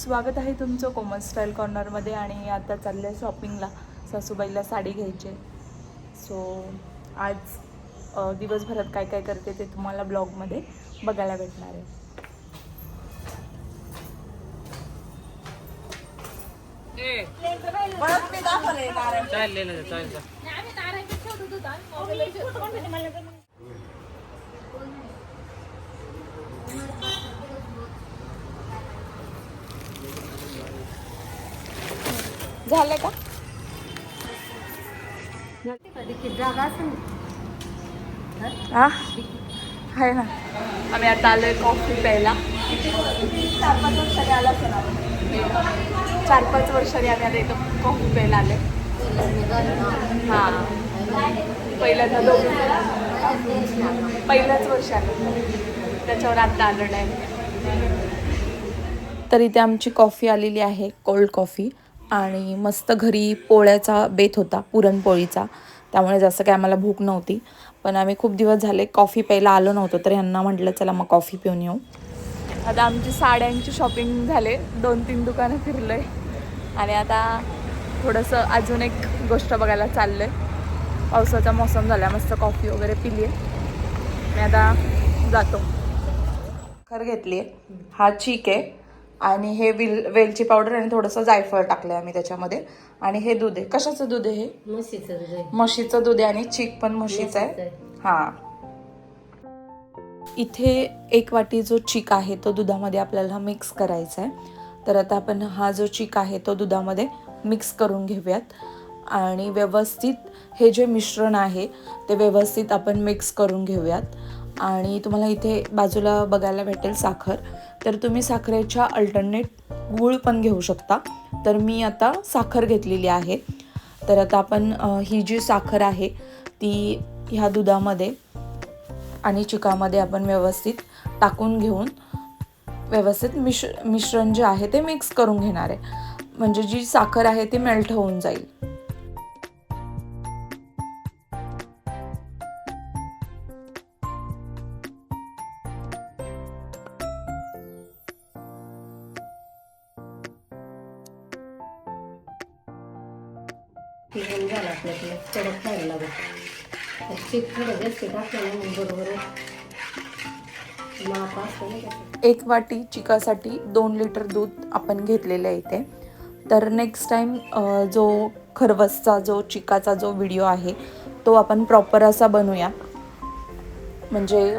स्वागत आहे तुमचं कोमल स्टाईल कॉर्नरमध्ये. आणि आता चाललं आहे शॉपिंगला. सासूबाईला साडी घ्यायची. सो आज दिवसभरात काय काय करते ते तुम्हाला ब्लॉगमध्ये बघायला भेटणार आहे. झालं का? हा आहे ना. आम्ही आता आलोय कॉफी प्यायला. 4-5 वर्षांनी आला असं ना. 4-5 वर्षांनी आम्ही आता इथं कॉफी प्यायला आले. हां पहिल्यांदा पहिल्याच वर्ष आलं, त्याच्यावर आता आलं नाही. तर इथे आमची कॉफी आलेली आहे, कोल्ड कॉफी. आणि मस्त घरी पोळ्याचा बेत होता, पुरणपोळीचा. त्यामुळे जास्त काय आम्हाला भूक नव्हती. पण आम्ही खूप दिवस झाले कॉफी प्यायला आलो नव्हतो, तर ह्यांना म्हटलं चला मग कॉफी पिऊन येऊ. आता आमची साड्यांची शॉपिंग झाले, 2-3 दुकानं फिरलो आहे. आणि आता थोडंसं अजून एक गोष्ट बघायला चाललं आहे. पावसाचा मोसम झाला, मस्त कॉफी वगैरे पिली आहे. मी आता जातो. खर घेतली आहे, हा चीक आहे. आणि हे वेलची पावडर आणि थोडंसं जायफळ टाकलं आहे आम्ही त्याच्यामध्ये. आणि हे दूध आहे. कशाचं दूध आहे हे? म्हशीचं दूध आहे. म्हशीचं दूध आहे. आणि चीक पण म्हशीचं आहे. हां. इथे 1 वाटी जो चीक आहे तो दुधामध्ये आपल्याला मिक्स करायचा आहे. तर आता आपण हा जो चीक आहे तो दुधामध्ये मिक्स करून घेऊयात. आणि व्यवस्थित हे जे मिश्रण आहे ते व्यवस्थित आपण मिक्स करून घेऊयात. आणि तुम्हाला इथे बाजूला बघायला भेटेल साखर. तर तुम्ही साखरेच्या अल्टरनेट गूळ पण घेऊ शकता. तर मी आता साखर घेतलेली आहे. तर आता आपण ही जी साखर आहे ती ह्या दुधामध्ये आणि चिकामध्ये आपण व्यवस्थित टाकून घेऊन व्यवस्थित मिश्रण जे आहे ते मिक्स करून घेणार आहे. म्हणजे जी साखर आहे ती मेल्ट होऊन जाईल. झालं आपल्याला कडक खायला लागत. चीक थोडं जास्त टाकलं मग बरोबर माप असतं. 1 वाटी चिकासाठी 2 लिटर दूध आपण घेतलेलं आहे इथे. तर नेक्स्ट टाइम जो खरवसचा जो चिकाचा जो व्हिडिओ आहे तो आपण प्रॉपर असा बनवूया. म्हणजे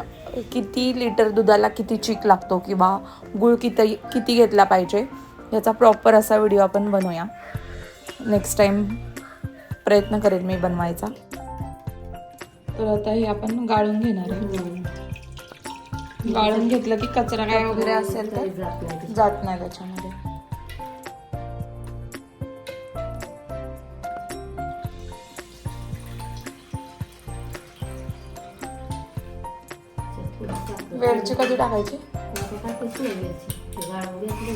किती लिटर दुधाला किती चीक लागतो किंवा गूळ किती घेतला पाहिजे याचा प्रॉपर असा व्हिडिओ आपण बनवूया. नेक्स्ट टाइम प्रयत्न करेल मी बनवायचा. तर आता हे आपण गाळून घेणार आहे. गाळून घेतलं की कचरा काय वगैरे असेल तर जात नाही त्याच्यामध्ये. वेलची कधी टाकायची? टाकायची नाही वेलची. गाळून घेतली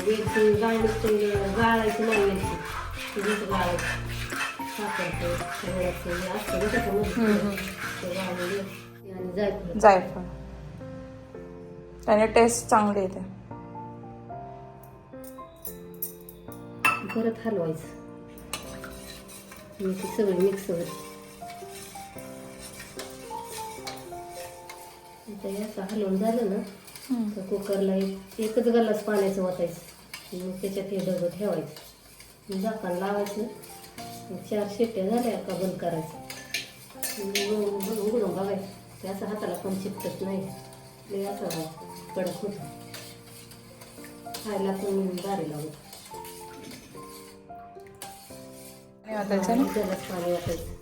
वेलची गाळायची नाही वेलची गाळायची. जायफळ त्याने टेस्ट चांगली येते. परत हलवायचं सगळं मिक्स होईल. असं हलवून झालं ना तर कुकरला एकच गलास पाण्याचं ओतायचं. मग त्याच्यात हे डबं ठेवायचं, झाकण लावायचं. 4 शिट्ट्या झाल्या का बंद करायचं. उघडून बघायचं. ते असं हाताला पण चिपटत नाही. लय असं कडक होतं. खायला पण भारी लागतं. पाणी वाटायचं.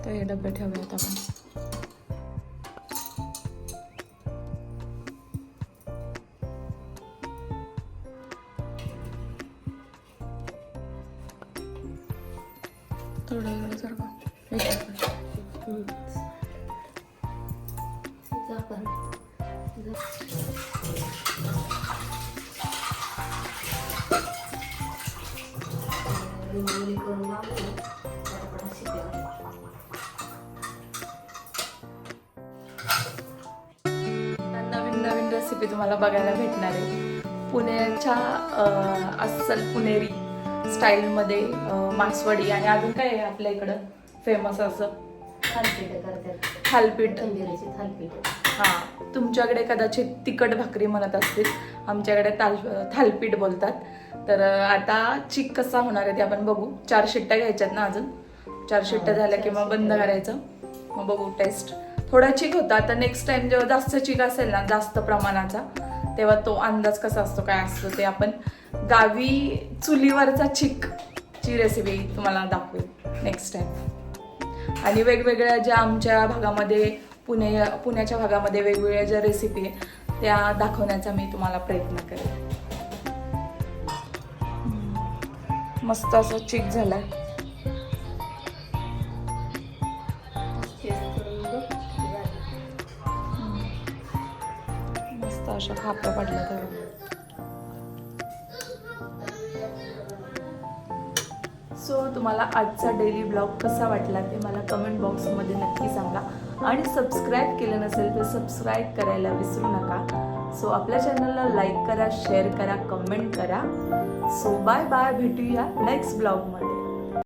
तर हे डबे ठेवूयात आपण. थोडं इकडे सारखं रेसिपी तुम्हाला बघायला भेटणार आहे. पुण्याच्या अस्सल पुणेरी स्टाईलमध्ये मासवडी आणि अजून काय आहे आपल्या इकडं फेमस असं थालपीठ करतात, थालपीठ. कोथिंबीरची थालपीठ. हां, तुमच्याकडे कदाचित तिखट भाकरी म्हणत असतील, आमच्याकडे थालपीठ बोलतात. तर आता चिक कसा होणार आहे ते आपण बघू. 4 शिट्ट्या घ्यायच्यात ना अजून. 4 शिट्ट्या झाल्या की मग बंद करायचं. मग बघू टेस्ट. थोडा चिक होता. आता नेक्स्ट टाइम जेव्हा जास्त चिक असेल ना, जास्त प्रमाणाचा, तेव्हा तो अंदाज कसा असतो काय असतो ते आपण गावी चुलीवरचा चिकची रेसिपी तुम्हाला दाखवेल नेक्स्ट टाइम. आणि वेगवेगळ्या ज्या आमच्या भागामध्ये पुण्याच्या भागामध्ये वेगवेगळ्या ज्या रेसिपी आहे त्या दाखवण्याचा मी तुम्हाला प्रयत्न करेन. मस्त असं चिक झालाय. टेस्ट करून बघ. मस्त अशा खापा पडल्या तेव्हा. सो तुम्हाला आजचा डेली ब्लॉग कसा वाटला ते मला कमेंट बॉक्समध्ये नक्की सांगा. आणि सबस्क्राईब केलं नसेल तर सबस्क्राईब करायला विसरू नका. सो आपल्या चॅनलला लाईक करा, शेअर करा, कमेंट करा. सो बाय बाय, भेटूया नेक्स्ट ब्लॉगमध्ये.